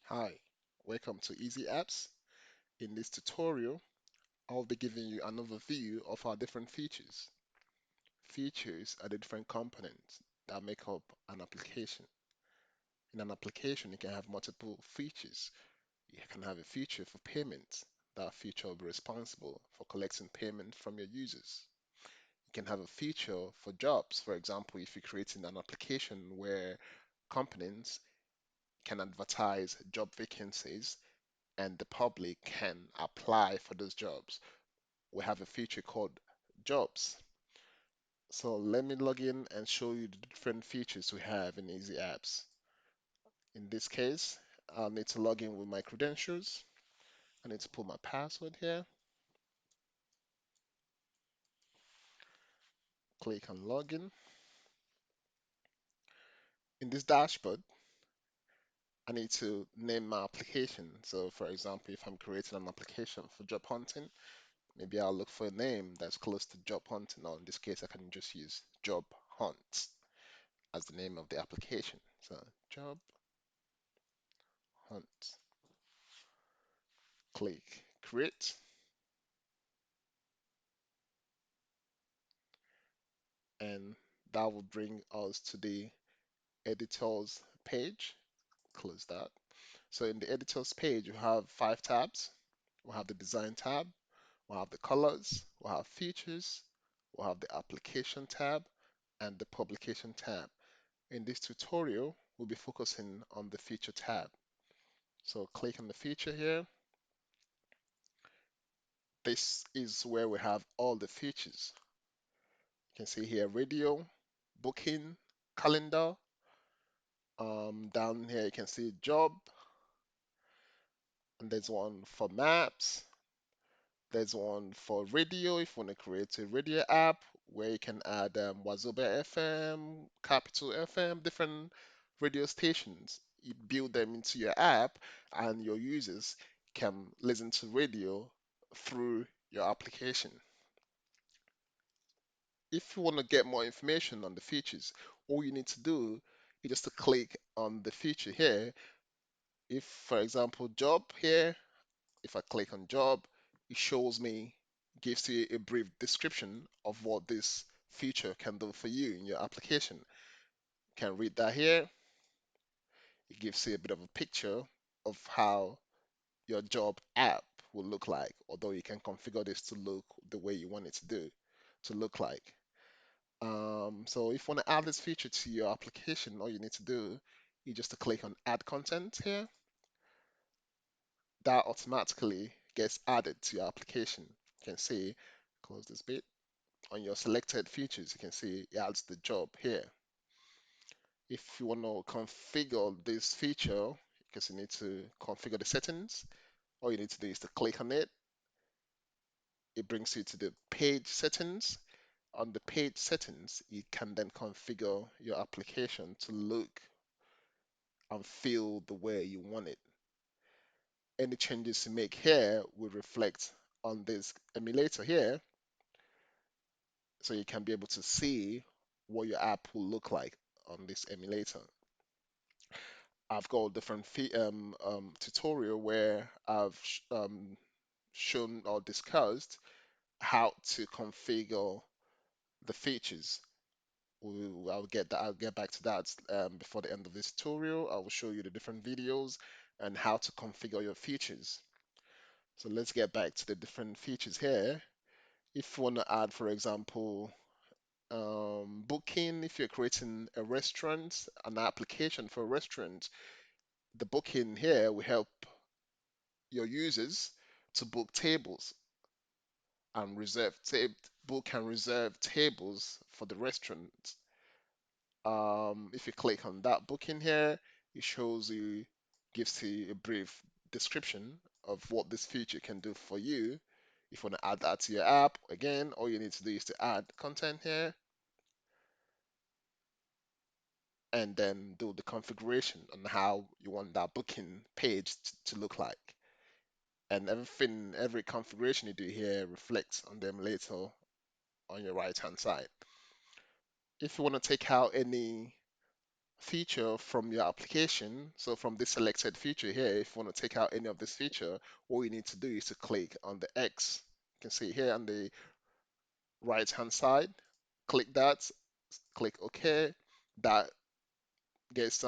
Hi, welcome to Easy Apps. In this tutorial, I'll be giving you an overview of our different features. Features are the different components that make up an application. In an application, you can have multiple features. You can have a feature for payment. That feature will be responsible for collecting payment from your users. You can have a feature for jobs. For example, if you're creating an application where companies can advertise job vacancies and the public can apply for those jobs. We have a feature called jobs. So let me log in and show you the different features we have in Easy Apps. In this case, I'll need to log in with my credentials. I need to put my password here, click on login. In this dashboard, I need to name my application. So for example, if I'm creating an application for job hunting, maybe I'll look for a name that's close to job hunting, or in this case, I can just use job hunt as the name of the application. So job hunt. Click create, and that will bring us to the editors page. Close that. So in the editors page, we have five tabs. We'll have the design tab, we'll have the colors, we'll have features, we'll have the application tab, and the publication tab. In this tutorial, we'll be focusing on the feature tab. So click on the feature here. This is where we have all the features. You can see here radio, booking, calendar. Down here you can see job, and there's one for maps. There's one for radio if you want to create a radio app where you can add Wazobia FM, Capital FM, different radio stations. You build them into your app, and your users can listen to radio through your application. If you want to get more information on the features, all you need to do is just to click on the feature here. If, for example, job here, if I click on job, it shows me, gives you a brief description of what this feature can do for you in your application. You can read that here. It gives you a bit of a picture of how your job app will look like, although you can configure this to look the way you want it to look like. So if you want to add this feature to your application, all you need to do is just to click on add content here. That automatically gets added to your application. You can see, close this bit. On your selected features, you can see it adds the job here. If you want to configure this feature, because you need to configure the settings, all you need to do is to click on it. It brings you to the page settings. On the page settings, you can then configure your application to look and feel the way you want it. Any changes you make here will reflect on this emulator here, so you can be able to see what your app will look like on this emulator. I've got a different tutorial where I've shown or discussed how to configure the features. I'll get back to that before the end of this tutorial. I will show you the different videos and how to configure your features. So let's get back to the different features here. If you want to add, for example, booking, if you're creating a restaurant, an application for a restaurant, the booking here will help your users to book tables and book and reserve tables for the restaurant. If you click on that booking here, it shows you, gives you a brief description of what this feature can do for you. If you want to add that to your app, again, all you need to do is to add content here and then do the configuration on how you want that booking page to look like. And everything, every configuration you do here reflects on them later on your right hand side. If you want to take out any feature from your application. So from this selected feature here, if you want to take out any of this feature, all you need to do is to click on the X. You can see here on the right hand side, click that, click OK. That gets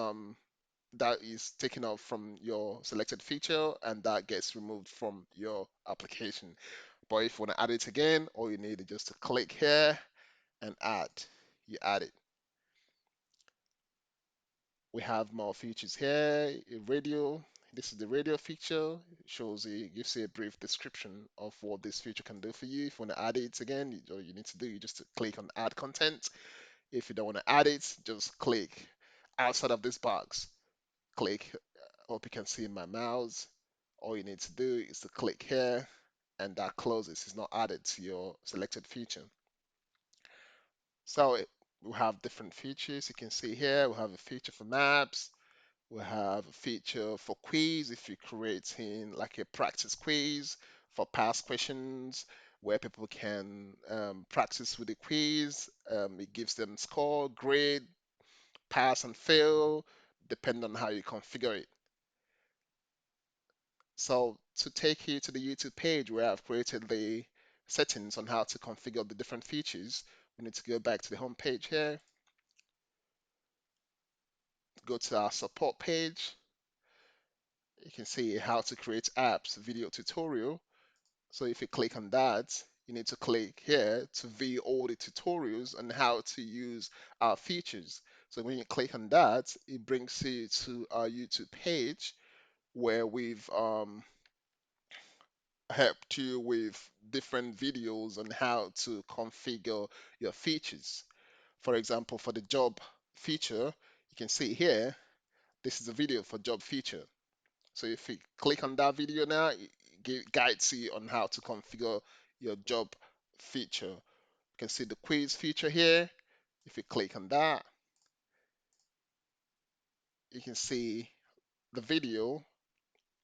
that is taken off from your selected feature and that gets removed from your application. But if you want to add it again, all you need is just to click here and add. You add it. We have more features here. A radio. This is the radio feature. It shows you, gives you a brief description of what this feature can do for you. If you want to add it again, all you need to do is just to click on add content. If you don't want to add it, just click outside of this box. Click. Hope you can see my mouse. All you need to do is to click here and that closes. It's not added to your selected feature. So we have different features. You can see here we have a feature for maps. We have a feature for quiz if you're creating like a practice quiz for past questions where people can practice with the quiz. It gives them score, grade, pass and fail, depending on how you configure it. So to take you to the YouTube page where I've created the settings on how to configure the different features, we need to go back to the home page here, go to our support page. You can see how to create apps video tutorial. So if you click on that, you need to click here to view all the tutorials on how to use our features. So when you click on that, it brings you to our YouTube page where we've helped you with different videos on how to configure your features. For example, for the job feature, you can see here, this is a video for job feature. So if you click on that video now, it guides you on how to configure your job feature. You can see the quiz feature here. If you click on that, you can see the video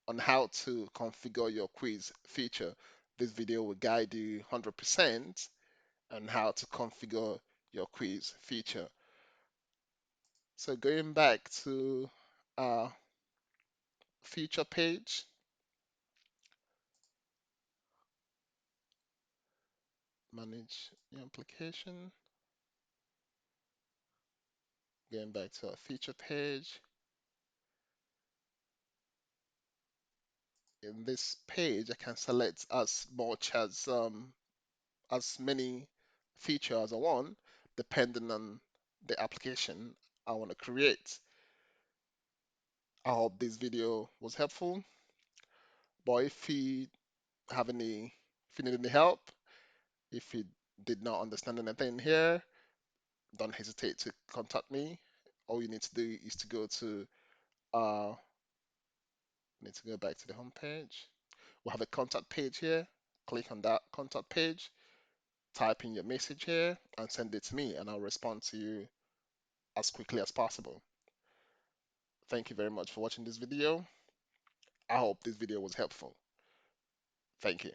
on how to configure your quiz feature. This video will guide you 100% on how to configure your quiz feature. So going back to our feature page, manage your application, going back to our feature page. In this page, I can select as many features as I want, depending on the application I want to create. I hope this video was helpful. But if you need any help, if you did not understand anything here, don't hesitate to contact me. All you need to do is to go to need to go back to the home page. We'll have a contact page here. Click on that contact page, type in your message here, and send it to me, and I'll respond to you as quickly as possible. Thank you very much for watching this video. I hope this video was helpful. Thank you.